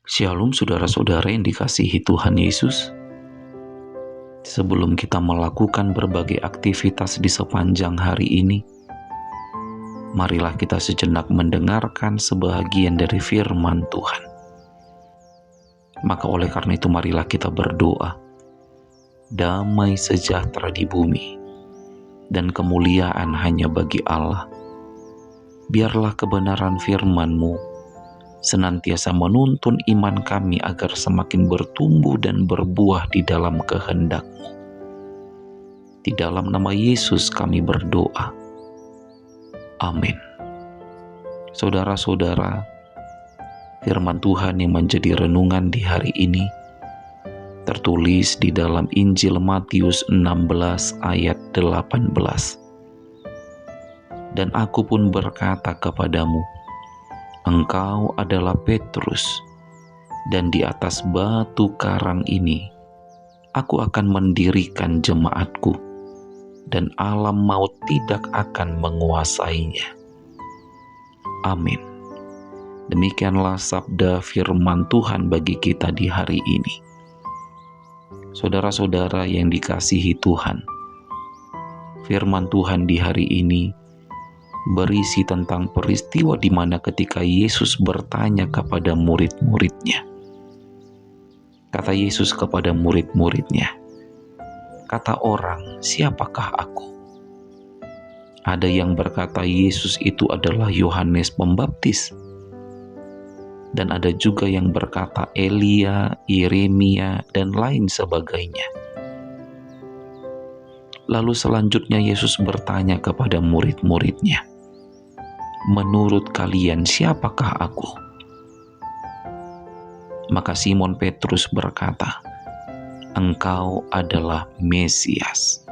Shalom saudara-saudara yang dikasihi Tuhan Yesus. Sebelum kita melakukan berbagai aktivitas di sepanjang hari ini, marilah kita sejenak mendengarkan sebahagian dari firman Tuhan. Maka oleh karena itu marilah kita berdoa. Damai sejahtera di bumi dan kemuliaan hanya bagi Allah. Biarlah kebenaran firman-Mu senantiasa menuntun iman kami agar semakin bertumbuh dan berbuah di dalam kehendak-Mu. Di dalam nama Yesus kami berdoa. Amin. Saudara-saudara, firman Tuhan yang menjadi renungan di hari ini tertulis di dalam Injil Matius 16 ayat 18. Dan aku pun berkata kepadamu, engkau adalah Petrus, dan di atas batu karang ini aku akan mendirikan jemaatku, dan alam maut tidak akan menguasainya. Amin. Demikianlah sabda firman Tuhan bagi kita di hari ini. Saudara-saudara yang dikasihi Tuhan, firman Tuhan di hari ini berisi tentang peristiwa di mana ketika Yesus bertanya kepada murid-muridnya. Kata Yesus kepada murid-muridnya, kata orang, siapakah aku? Ada yang berkata Yesus itu adalah Yohanes Pembaptis. Dan ada juga yang berkata Elia, Yeremia, dan lain sebagainya. Lalu selanjutnya Yesus bertanya kepada murid-muridnya, menurut kalian siapakah aku? Maka Simon Petrus berkata, engkau adalah Mesias.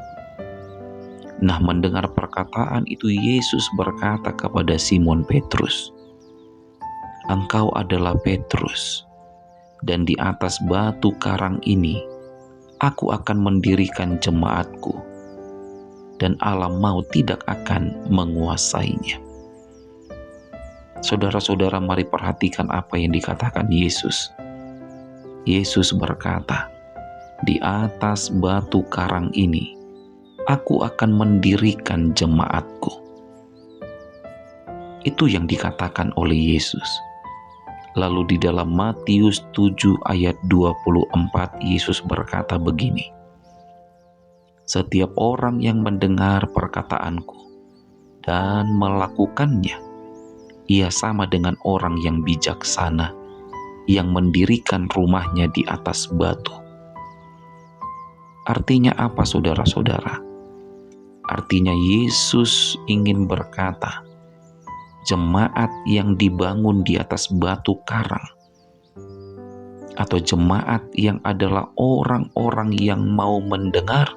Nah, mendengar perkataan itu Yesus berkata kepada Simon Petrus, engkau adalah Petrus, dan di atas batu karang ini aku akan mendirikan jemaatku, dan alam maut tidak akan menguasainya. Saudara-saudara, mari perhatikan apa yang dikatakan Yesus. Yesus berkata, di atas batu karang ini, aku akan mendirikan jemaatku. Itu yang dikatakan oleh Yesus. Lalu di dalam Matius 7 ayat 24, Yesus berkata begini, setiap orang yang mendengar perkataanku dan melakukannya, ia sama dengan orang yang bijaksana, yang mendirikan rumahnya di atas batu. Artinya apa, saudara-saudara? Artinya Yesus ingin berkata, jemaat yang dibangun di atas batu karang, atau jemaat yang adalah orang-orang yang mau mendengar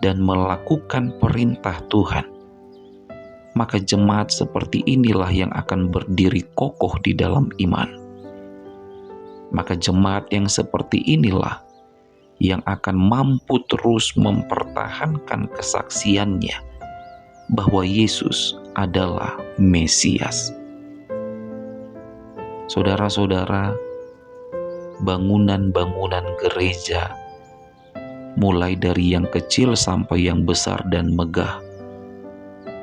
dan melakukan perintah Tuhan, maka jemaat seperti inilah yang akan berdiri kokoh di dalam iman. Maka jemaat yang seperti inilah yang akan mampu terus mempertahankan kesaksiannya bahwa Yesus adalah Mesias. Saudara-saudara, bangunan-bangunan gereja, mulai dari yang kecil sampai yang besar dan megah,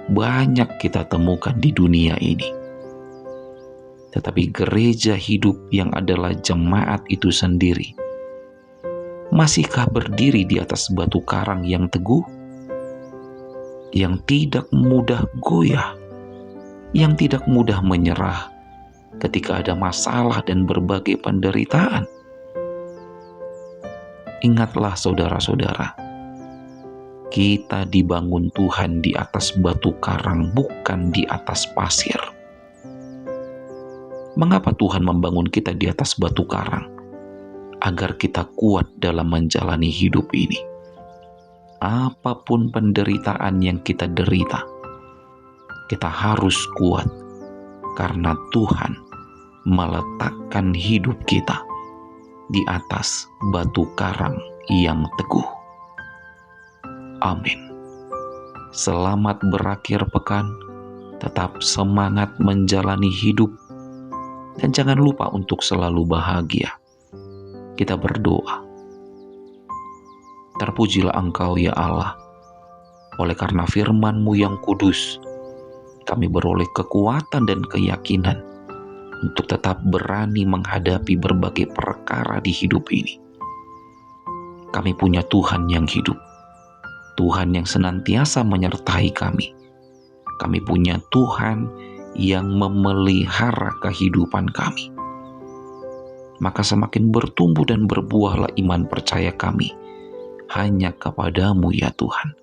banyak kita temukan di dunia ini. Tetapi gereja hidup yang adalah jemaat itu sendiri, masihkah berdiri di atas batu karang yang teguh, yang tidak mudah goyah, yang tidak mudah menyerah ketika ada masalah dan berbagai penderitaan? Ingatlah saudara-saudara, kita dibangun Tuhan di atas batu karang, bukan di atas pasir. Mengapa Tuhan membangun kita di atas batu karang? Agar kita kuat dalam menjalani hidup ini. Apapun penderitaan yang kita derita, kita harus kuat karena Tuhan meletakkan hidup kita di atas batu karang yang teguh. Amin. Selamat berakhir pekan, tetap semangat menjalani hidup, Dan jangan lupa untuk selalu bahagia. Kita berdoa. Terpujilah Engkau ya Allah, oleh karena firman-Mu yang kudus, kami beroleh kekuatan dan keyakinan untuk tetap berani menghadapi berbagai perkara di hidup ini. Kami punya Tuhan yang hidup, Tuhan yang senantiasa menyertai kami. Kami punya Tuhan yang memelihara kehidupan kami. Maka semakin bertumbuh dan berbuahlah iman percaya kami hanya kepadamu ya Tuhan.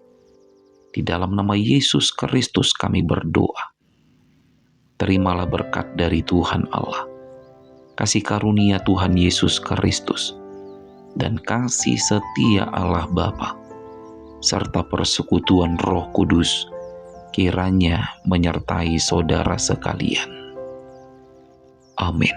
Di dalam nama Yesus Kristus kami berdoa. Terimalah berkat dari Tuhan Allah, kasih karunia Tuhan Yesus Kristus, dan kasih setia Allah Bapa, serta persekutuan Roh Kudus, kiranya menyertai saudara sekalian. Amin.